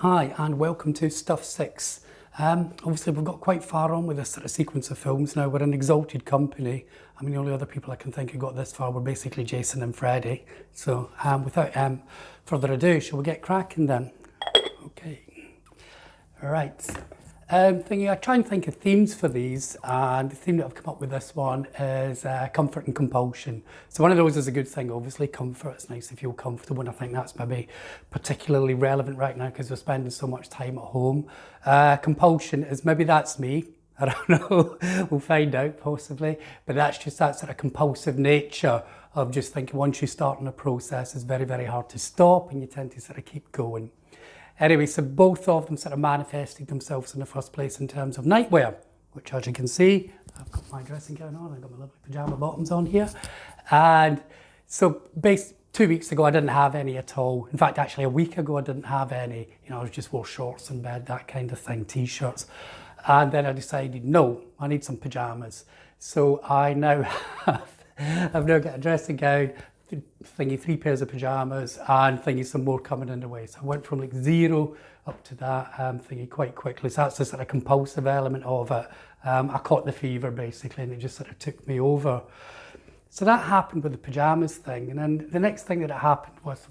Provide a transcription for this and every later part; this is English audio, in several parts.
Hi and welcome to Stuff 6. Obviously we've got quite far on with this sort of sequence of films now. We're an exalted company. I mean, the only other people I can think who got this far were basically Jason and Freddie. So without further ado, shall we get cracking then? Okay. Right. I try and think of themes for these, and the theme that I've come up with this one is comfort and compulsion. So one of those is a good thing, obviously. Comfort, it's nice to feel comfortable, and I think that's maybe particularly relevant right now because we're spending so much time at home. Compulsion is maybe that's me. I don't know, we'll find out possibly, but that's just that sort of compulsive nature of just thinking once you start on a process, it's very, very hard to stop, and you tend to sort of keep going. Anyway, so both of them sort of manifested themselves in the first place in terms of nightwear, which as you can see, I've got my dressing gown on, I've got my lovely pyjama bottoms on here. And so 2 weeks ago, I didn't have any at all. In fact, actually a week ago, I didn't have any. You know, I just wore shorts in bed, that kind of thing, t-shirts. And then I decided, no, I need some pajamas. So I now I've now got a dressing gown, three pairs of pajamas, and some more coming in the way. So I went from like 0 up to that quite quickly. So that's the sort of compulsive element of it. I caught the fever basically, and it just sort of took me over. So that happened with the pajamas thing. And then the next thing that it happened was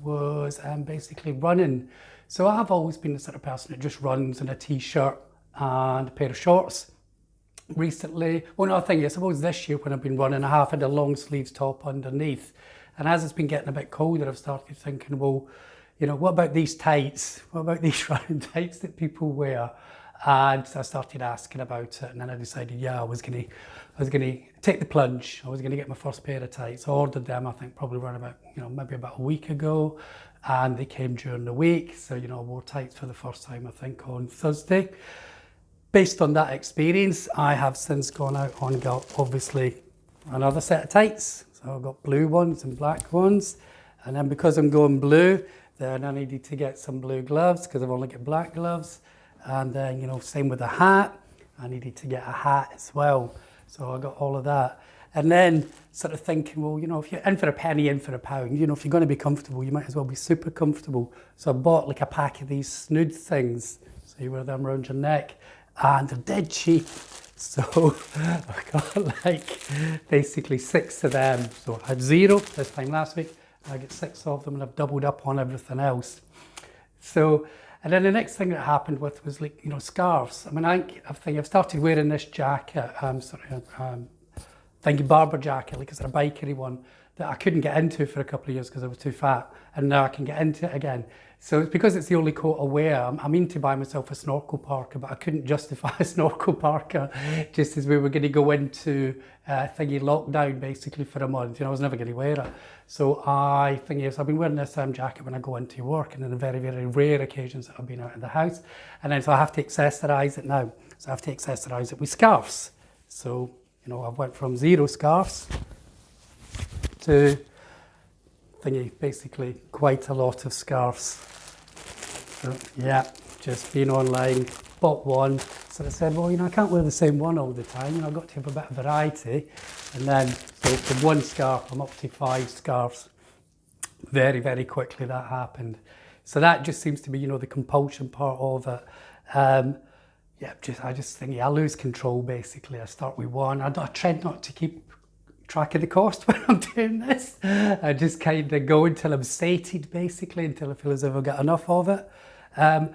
basically running. So I've always been the sort of person that just runs in a t-shirt and a pair of shorts. Recently, one other thing, I suppose this year when I've been running, I have had a long sleeves top underneath. And as it's been getting a bit colder, I've started thinking, well, you know, what about these tights? What about these running tights that people wear? And so I started asking about it, and then I decided, yeah, I was gonna take the plunge. I was gonna get my first pair of tights. I ordered them, I think probably around about, maybe about a week ago, and they came during the week. So, I wore tights for the first time, I think, on Thursday. Based on that experience, I have since gone out and got, obviously, another set of tights. So I've got blue ones and black ones. And then because I'm going blue, then I needed to get some blue gloves because I've only got black gloves. And then, same with the hat. I needed to get a hat as well. So I got all of that. And then sort of thinking, well, if you're in for a penny, in for a pound, if you're going to be comfortable, you might as well be super comfortable. So I bought like a pack of these snood things. So you wear them around your neck. And they're dead cheap. So I got like basically 6 of them. So I had 0 this time last week. I get 6 of them, and I've doubled up on everything else. So, and then the next thing that happened was like, scarves. I mean, I've started wearing this jacket, barber jacket, like it's a bikery one that I couldn't get into for a couple of years because I was too fat. And now I can get into it again. So it's because it's the only coat I wear. I mean to buy myself a snorkel parka, but I couldn't justify a snorkel parka just as we were going to go into lockdown basically for a month. I was never going to wear it. So I've been wearing this jacket when I go into work, and in the very, very rare occasions that I've been out of the house. And then so I have to accessorise it now. So I have to accessorise it with scarves. So, I've went from 0 scarves to basically quite a lot of scarves. So, yeah, just been online, bought one. So I said, well, I can't wear the same one all the time. I've got to have a bit of variety. And then, so from 1 scarf, I'm up to 5 scarves. Very, very quickly that happened. So that just seems to be, the compulsion part of it. I just think, I lose control basically. I start with 1. I try not to keep track of the cost when I'm doing this. I just kind of go until I'm sated basically, until I feel as if I've got enough of it. A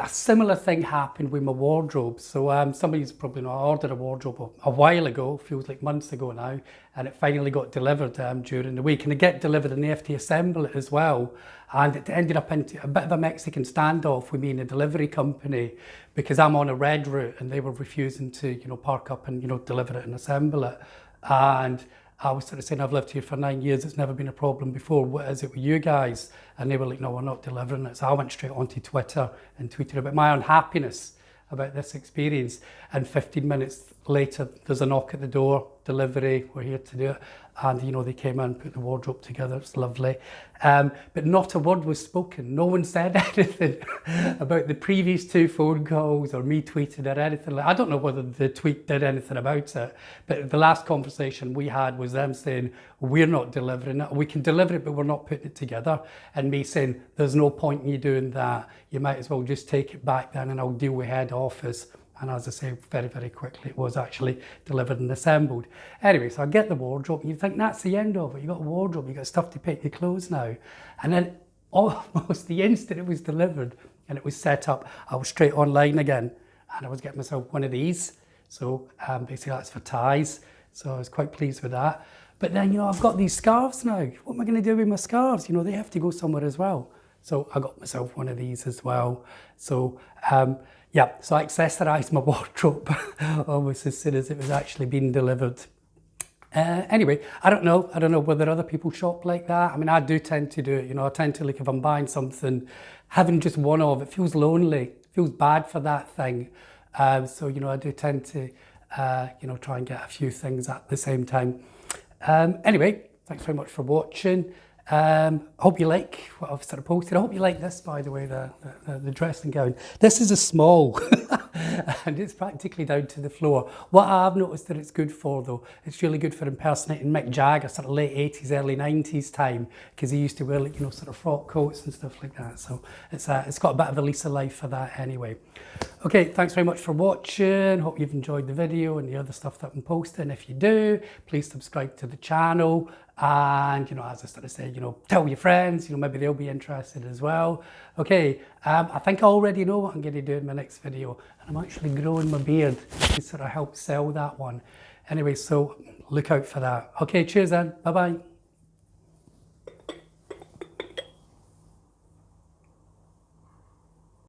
similar thing happened with my wardrobe. So somebody's probably I ordered a wardrobe a while ago, feels like months ago now, and it finally got delivered during the week. And it get delivered and they have to assemble it as well. And it ended up into a bit of a Mexican standoff with me and the delivery company because I'm on a red route and they were refusing to, park up and, deliver it and assemble it. And I was sort of saying, I've lived here for 9 years, it's never been a problem before, what is it with you guys? And they were like, no, we're not delivering it. So I went straight onto Twitter and tweeted about my unhappiness about this experience. And 15 minutes later, there's a knock at the door, delivery, we're here to do it. and you know, they came in, put the wardrobe together. It's lovely, but not a word was spoken. No one said anything about the previous 2 phone calls or me tweeting or anything. I don't know whether the tweet did anything about it, but the last conversation we had was them saying, we're not delivering it. We can deliver it, but we're not putting it together. And me saying, there's no point in you doing that. You might as well just take it back then and I'll deal with head office. And as I say, very, very quickly, it was actually delivered and assembled. Anyway, so I get the wardrobe, and you think that's the end of it. You got a wardrobe, you got stuff to pick your clothes now. And then almost the instant it was delivered and it was set up, I was straight online again, and I was getting myself one of these. So basically that's for ties. So I was quite pleased with that. But then, you know, I've got these scarves now. What am I going to do with my scarves? You know, they have to go somewhere as well. So I got myself one of these as well. So yeah, so I accessorised my wardrobe almost as soon as it was actually being delivered. Anyway, I don't know whether other people shop like that. I mean, I do tend to do it. You know, I tend to, like, if I'm buying something, having just one of it feels lonely, feels bad for that thing. So, you know, I do tend to, you know, try and get a few things at the same time. Anyway, thanks very much for watching. Hope you like what I've sort of posted. I hope you like this, by the way, the dressing gown. This is a small and it's practically down to the floor. What I have noticed that it's good for, though, it's really good for impersonating Mick Jagger, sort of late 80s, early 90s time, because he used to wear, like, you know, sort of frock coats and stuff like that. So it's got a bit of a lease of life for that anyway. Okay, thanks very much for watching. Hope you've enjoyed the video and the other stuff that I'm posting. If you do, please subscribe to the channel. And, you know, as I started to say, you know, tell your friends, you know, maybe they'll be interested as well. Okay, I think I already know what I'm going to do in my next video. And I'm actually growing my beard to sort of help sell that one. Anyway, so look out for that. Okay, cheers then. Bye-bye.